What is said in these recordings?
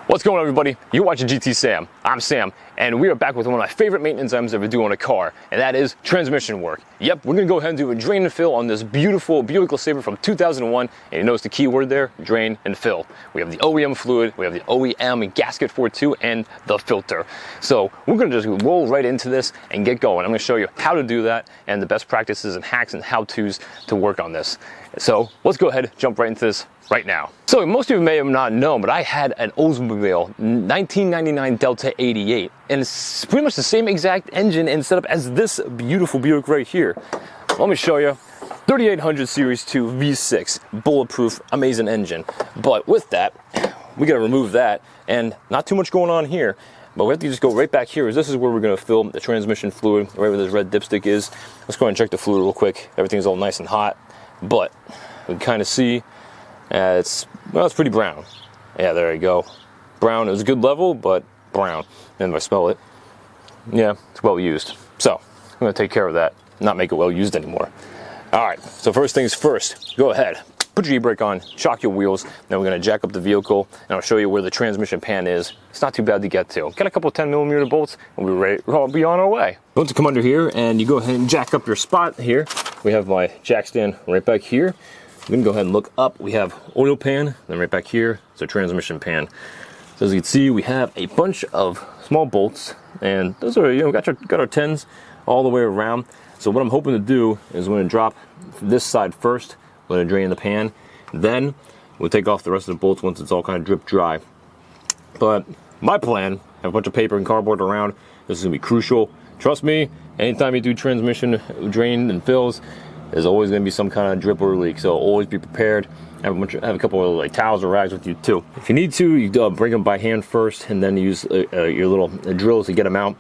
What's going on, everybody? You're watching GTSam. I'm Sam, and we are back with one of my favorite maintenance items ever do on a car, and that is transmission work. Yep, we're gonna go ahead and do a drain and fill on this beautiful Buick LeSabre from 2001, and you notice the key word there, drain and fill. We have the OEM fluid, we have the OEM gasket for it too, and the filter. So we're gonna just roll right into this and get going. I'm gonna show you how to do that, and the best practices and hacks and how-tos to work on this. So let's go ahead, jump right into this right now. So most of you may have not known, but I had an Oldsmobile 1999 Delta 88, and it's pretty much the same exact engine and setup as this beautiful Buick right here. Let me show you. 3800 Series 2 V6, bulletproof, amazing engine. But with that, we gotta remove that, and not too much going on here. But we have to just go right back here, as this is where we're gonna fill the transmission fluid, right where this red dipstick is. Let's go ahead and check the fluid real quick. Everything's all nice and hot, but we can kind of see it's pretty brown. Yeah, there you go. Brown. It was a good level, but brown. And if I smell it, yeah, it's well used. So I'm gonna take care of that, not make it well used anymore. All right, so first things first, go ahead, put your e-brake on, shock your wheels, then we're gonna jack up the vehicle, and I'll show you where the transmission pan is. It's not too bad to get to. Get a couple 10mm bolts, and we'll be on our way. Once you come under here, and you go ahead and jack up your spot here, we have my jack stand right back here. We can go ahead and look up. We have oil pan, then right back here, it's a transmission pan. So as you can see, we have a bunch of small bolts, and those are, got our 10s all the way around. So what I'm hoping to do is I'm going to drop this side first, we're going to drain the pan, then we'll take off the rest of the bolts once it's all kind of drip dry. But my plan, have a bunch of paper and cardboard around, this is going to be crucial. Trust me, anytime you do transmission drain and fills, there's always going to be some kind of drip or leak, so always be prepared. Have a couple of like towels or rags with you too. If you need to, you bring them by hand first, and then use your little drill to get them out.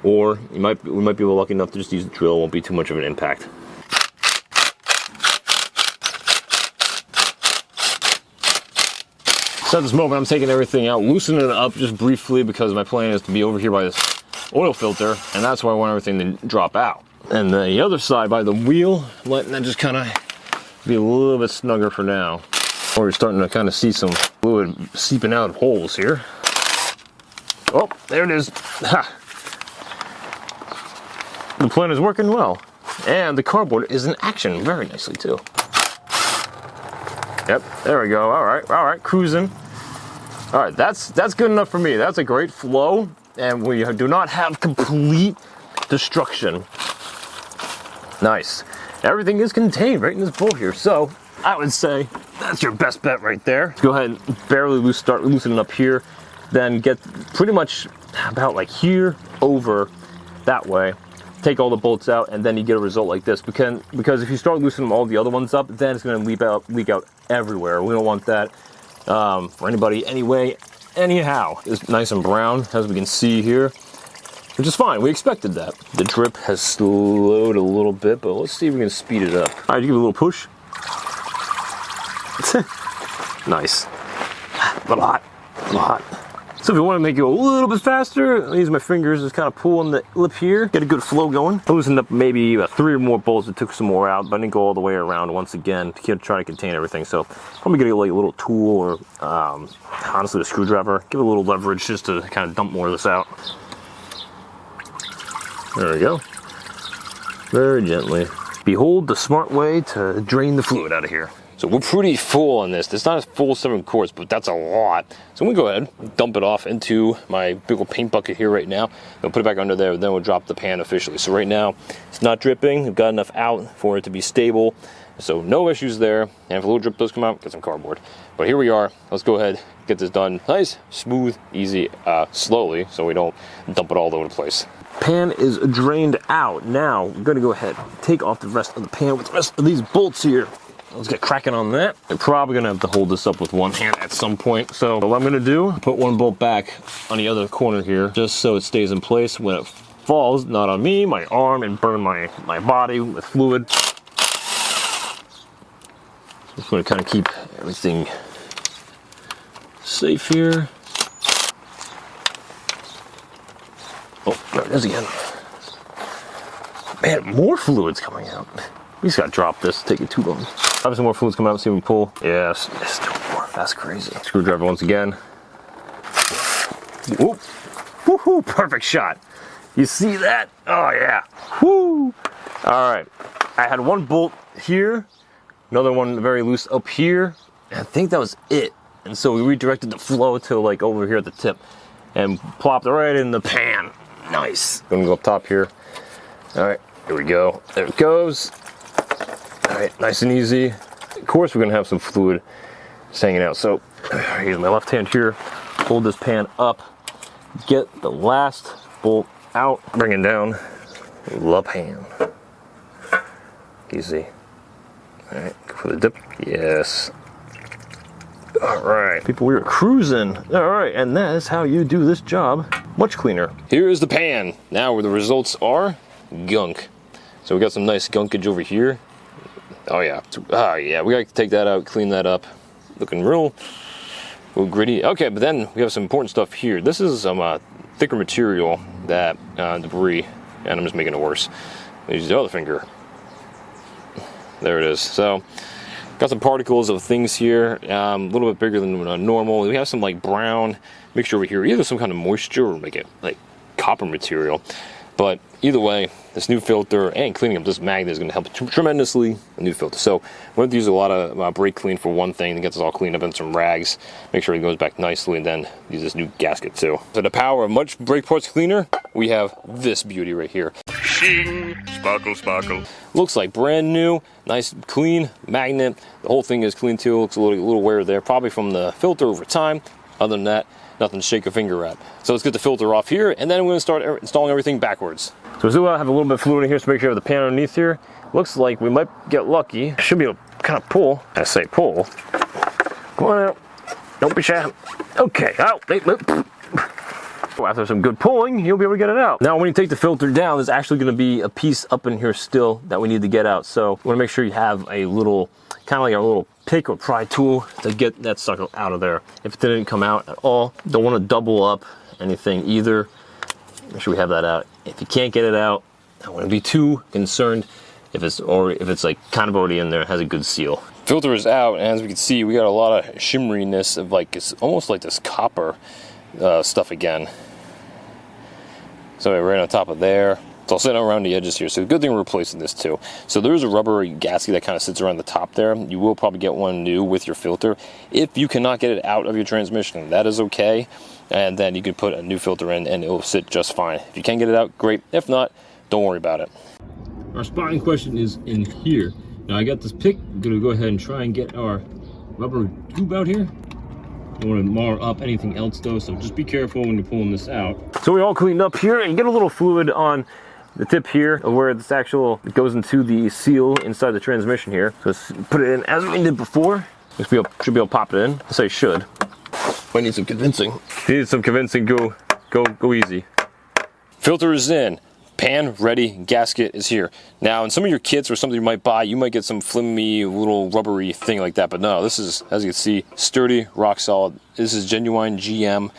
Or we might be lucky enough to just use the drill. It won't be too much of an impact. So at this moment, I'm taking everything out, loosening it up just briefly because my plan is to be over here by this oil filter, and that's why I want everything to drop out. And the other side by the wheel, letting that just kind of be a little bit snugger for now. We're starting to kind of see some fluid seeping out of holes here. Oh, there it is. Ha. The plan is working well. And the cardboard is in action very nicely too. Yep, there we go. All right, cruising. All right, that's good enough for me. That's a great flow, and we do not have complete destruction. Nice. Everything is contained right in this bowl here, so I would say that's your best bet right there. Go ahead and barely start loosening up here, then get pretty much about like here over that way. Take all the bolts out, and then you get a result like this. Because if you start loosening all the other ones up, then it's going to leak out everywhere. We don't want that for anybody anyway. Anyhow, it's nice and brown, as we can see here. Which is fine, we expected that. The drip has slowed a little bit, but let's see if we can speed it up. All right, you give it a little push. Nice. A little hot. So if you want to make it a little bit faster, I use my fingers, just kind of pull on the lip here, get a good flow going. I loosened up maybe about 3 or more bolts, it took some more out, but I didn't go all the way around once again to try to contain everything. So probably get like a little tool or honestly a screwdriver, give it a little leverage just to kind of dump more of this out. There we go. Very gently. Behold the smart way to drain the fluid out of here. So we're pretty full on this. It's not a full 7 quarts, but that's a lot. So I'm gonna go ahead and dump it off into my big old paint bucket here right now. We'll put it back under there, then we'll drop the pan officially. So right now, it's not dripping. We've got enough out for it to be stable. So no issues there. And if a little drip does come out, get some cardboard. But here we are. Let's go ahead, get this done nice, smooth, easy, slowly, so we don't dump it all over the place. Pan is drained out. Now, I'm gonna go ahead, take off the rest of the pan with the rest of these bolts here. Let's get cracking on that. I'm probably gonna have to hold this up with one hand at some point. So what I'm gonna do, put one bolt back on the other corner here, just so it stays in place when it falls, not on me, my arm, and burn my body with fluid. Just gonna kind of keep everything safe here. Oh, there it is again. Man, more fluid's coming out. We just gotta drop this, take it too long. Have some more fluids coming out, see if we can pull. Yes, still more. That's crazy. Screwdriver once again. Whoop. Woohoo, perfect shot. You see that? Oh yeah. Woo. All right. I had one bolt here, another one very loose up here. I think that was it. And so we redirected the flow to like over here at the tip and plopped it right in the pan. Nice. Gonna go up top here. All right, here we go. There it goes. All right, nice and easy. Of course, we're gonna have some fluid just hanging out. So use my left hand here, hold this pan up, get the last bolt out, bring it down the pan. Easy. All right, go for the dip. Yes. All right, people, we were cruising. All right, and that is how you do this job much cleaner. Here is the pan. Now where the results are gunk. So we got some nice gunkage over here. Oh yeah, yeah, we gotta take that out, clean that up. Looking real gritty. Okay, but then we have some important stuff here. This is some thicker material that debris, and I'm just making it worse. Use the other finger. There it is. So got some particles of things here, a little bit bigger than normal. We have some like brown mixture over here, either some kind of moisture or make it like copper material. But either way, this new filter and cleaning up this magnet is going to help tremendously. A new filter. So we're going to use a lot of brake clean for one thing to get this all cleaned up in some rags. Make sure it goes back nicely, and then use this new gasket too. So the power of much brake parts cleaner, we have this beauty right here. Shing, sparkle, sparkle. Looks like brand new, nice clean magnet. The whole thing is clean too. Looks a little wear there, probably from the filter over time. Other than that, nothing to shake a finger at. So let's get the filter off here, and then we're going to start installing everything backwards. So we'll have a little bit of fluid in here, so make sure you have the pan underneath here. Looks like we might get lucky. Should be able to kind of pull. I say pull. Come on out. Don't be shy. Okay, out. After some good pulling, you'll be able to get it out. Now, when you take the filter down, there's actually going to be a piece up in here still that we need to get out. So you want to make sure you have a little, kind of like a little pick or pry tool to get that sucker out of there. If it didn't come out at all, don't want to double up anything either. Make sure we have that out. If you can't get it out, I wouldn't be too concerned if it's like kind of already in there, has a good seal. Filter is out, and as we can see, we got a lot of shimmeriness of like, it's almost like this copper stuff again. So right on top of there. It's all sitting around the edges here, so good thing we're replacing this too. So there's a rubber gasket that kind of sits around the top there. You will probably get one new with your filter. If you cannot get it out of your transmission, that is okay. And then you can put a new filter in and it will sit just fine. If you can get it out, great. If not, don't worry about it. Our spot in question is in here. Now I got this pick. I'm gonna go ahead and try and get our rubber tube out here. Don't want to mar up anything else though, so just be careful when you're pulling this out. So we all cleaned up here, and you get a little fluid on the tip here where this it goes into the seal inside the transmission here. So let's put it in as we did before. Should be able to pop it in. I say should. Might need some convincing. If you need some convincing, go easy. Filter is in. Pan ready, gasket is here. Now, in some of your kits or something you might buy, you might get some flimmy, little rubbery thing like that. But no, this is, as you can see, sturdy, rock solid. This is genuine GM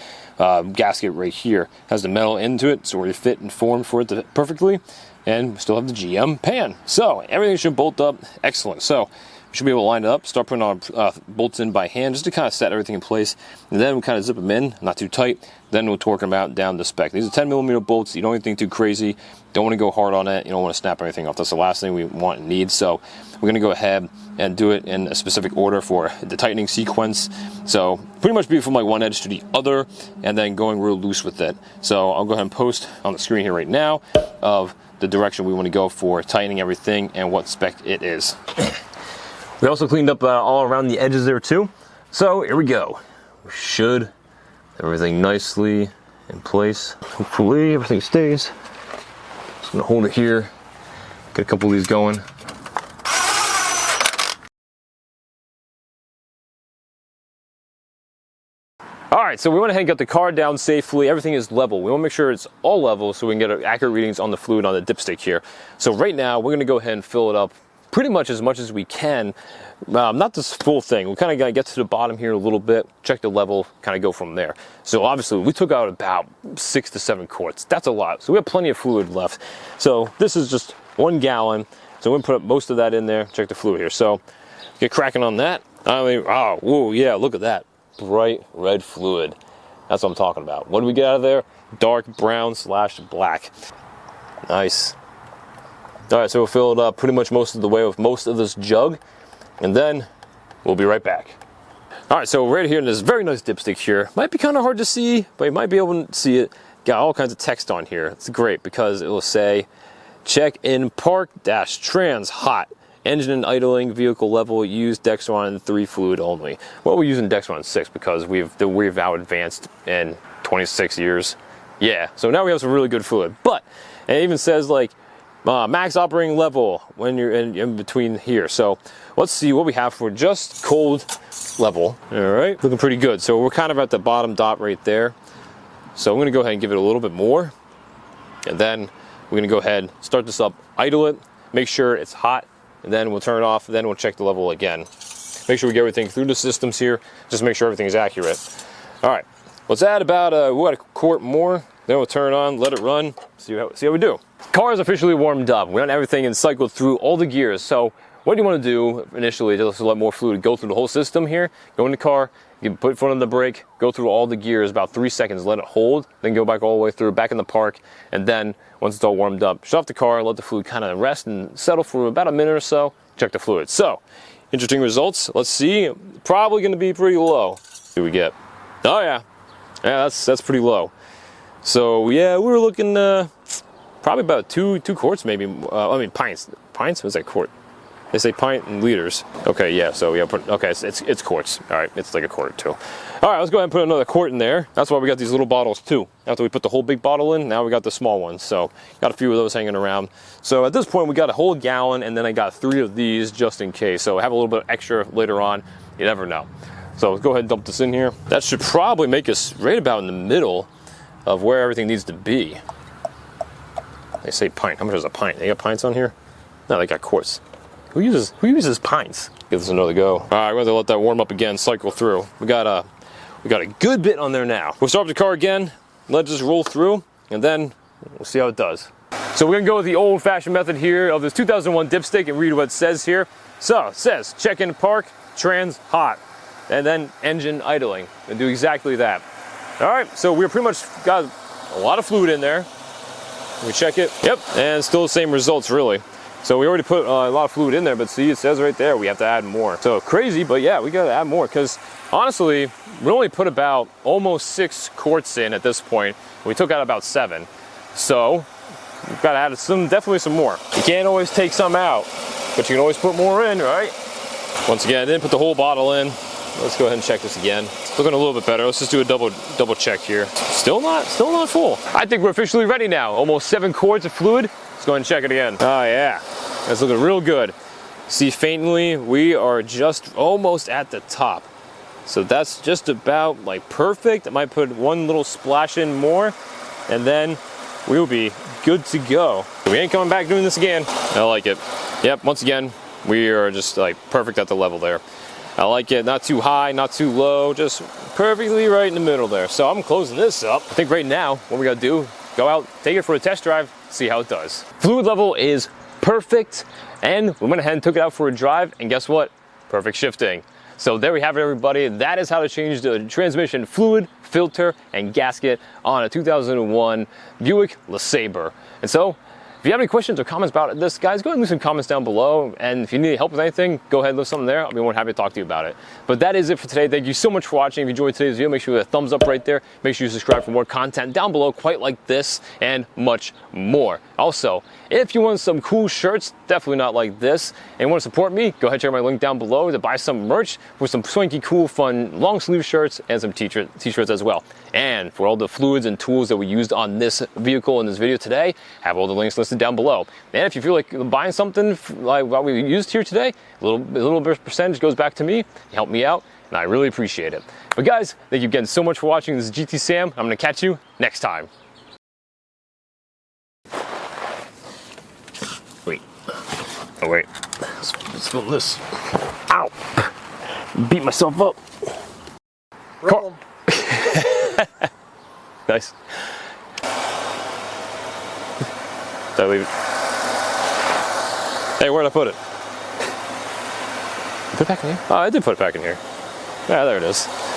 gasket right here. Has the metal into it, so we fit and form for it perfectly. And we still have the GM pan. So everything should bolt up excellent. So we should be able to line it up, start putting our bolts in by hand just to kind of set everything in place. And then we kind of zip them in, not too tight. Then we'll torque them out down to spec. These are 10mm bolts. You don't want anything too crazy. Don't want to go hard on it. You don't want to snap anything off. That's the last thing we want and need. So we're going to go ahead and do it in a specific order for the tightening sequence. So pretty much be from like one edge to the other and then going real loose with it. So I'll go ahead and post on the screen here right now of the direction we want to go for tightening everything and what spec it is. We also cleaned up all around the edges there too. So here we go. We should everything nicely in place. Hopefully everything stays. Just gonna hold it here. Get a couple of these going. All right, so we went ahead and got the car down safely. Everything is level. We want to make sure it's all level so we can get accurate readings on the fluid on the dipstick here. So right now we're gonna go ahead and fill it up pretty much as we can. Not this full thing. We kind of got to get to the bottom here a little bit, check the level, kind of go from there. So obviously we took out about 6 to 7 quarts. That's a lot. So we have plenty of fluid left. So this is just 1 gallon. So we're gonna put most of that in there, check the fluid here. So get cracking on that. I mean, oh, whoa, yeah, look at that. Bright red fluid. That's what I'm talking about. What do we get out of there? Dark brown / black. Nice. All right, so we'll fill it up pretty much most of the way with most of this jug, and then we'll be right back. All right, so right here in this very nice dipstick here, might be kind of hard to see, but you might be able to see it. Got all kinds of text on here. It's great because it will say, check in park - trans hot. Engine and idling, vehicle level, use Dexron 3 fluid only. Well, we're using Dexron 6 because we've now advanced in 26 years. Yeah, so now we have some really good fluid. But it even says like max operating level when you're in between here. So let's see what we have for just cold level. All right, looking pretty good. So we're kind of at the bottom dot right there. So I'm gonna go ahead and give it a little bit more. And then we're gonna go ahead, start this up, idle it, make sure it's hot, and then we'll turn it off, and then we'll check the level again. Make sure we get everything through the systems here, just make sure everything is accurate. All right, let's add about a quart more, then we'll turn it on, let it run, see how we do. Car is officially warmed up. We got everything and cycled through all the gears. So what you want to do initially, just to let more fluid go through the whole system here, go in the car, you put foot on the brake, go through all the gears, about 3 seconds, let it hold, then go back all the way through, back in the park, and then once it's all warmed up, shut off the car, let the fluid kind of rest and settle for about a minute or so, check the fluid. So, interesting results. Let's see, probably going to be pretty low. What do we get? Oh yeah, that's pretty low. So yeah, we were looking probably about two quarts maybe. I mean pints. Pints? What's that quart? They say pint in liters. Okay, yeah. So yeah, okay, it's quarts. All right, it's like a quart or two. All right, let's go ahead and put another quart in there. That's why we got these little bottles too. After we put the whole big bottle in, now we got the small ones. So got a few of those hanging around. So at this point, we got a whole gallon, and then I got 3 of these just in case. So I have a little bit extra later on. You never know. So let's go ahead and dump this in here. That should probably make us right about in the middle of where everything needs to be. They say pint. How much is a pint? They got pints on here? No, they got quarts. Who uses pints? Give this another go. All right, we're gonna let that warm up again, cycle through. We got a good bit on there now. We'll start up the car again, let it just roll through, and then we'll see how it does. So we're gonna go with the old-fashioned method here of this 2001 dipstick and read what it says here. So it says, check in park, trans hot, and then engine idling, and do exactly that. All right, so we're pretty much got a lot of fluid in there. We check it, yep, and still the same results really. So we already put a lot of fluid in there, but see, it says right there we have to add more. So crazy, but yeah, we gotta add more because honestly, we only put about almost 6 quarts in at this point. We took out about 7. So we've gotta add definitely some more. You can't always take some out, but you can always put more in, right? Once again, I didn't put the whole bottle in. Let's go ahead and check this again. It's looking a little bit better. Let's just do a double check here. Still not full. I think we're officially ready now. Almost 7 quarts of fluid. Let's go ahead and check it again. Oh yeah, that's looking real good. See faintly, we are just almost at the top. So that's just about like perfect. I might put one little splash in more, and then we'll be good to go. We ain't coming back doing this again. I like it. Yep, once again, we are just like perfect at the level there. I like it, not too high, not too low, just perfectly right in the middle there. So I'm closing this up. I think right now, what we gotta do, go out, take it for a test drive, see how it does. Fluid level is perfect, and we went ahead and took it out for a drive, and guess what? Perfect shifting. So there we have it, everybody. That is how to change the transmission fluid, filter, and gasket on a 2001 Buick LeSabre. And so, if you have any questions or comments about this, guys, go ahead and leave some comments down below. And if you need help with anything, go ahead and leave something there. I'll be more than happy to talk to you about it. But that is it for today. Thank you so much for watching. If you enjoyed today's video, make sure you hit a thumbs up right there. Make sure you subscribe for more content down below, quite like this and much more. Also, if you want some cool shirts, definitely not like this, and want to support me, go ahead and check my link down below to buy some merch with some swanky, cool, fun, long sleeve shirts and some t-shirts as well. And for all the fluids and tools that we used on this vehicle in this video today, have all the links listed down below. And if you feel like buying something like what we used here today, a little bit of percentage goes back to me. Help me out, and I really appreciate it. But guys, thank you again so much for watching. This is GTSam. I'm going to catch you next time. Wait. Oh, wait. Let's film this. Ow! Beat myself up. Roll 'em. Nice. Did I leave it? Hey, where'd I put it? Put it back in here? Oh, I did put it back in here. Yeah, there it is.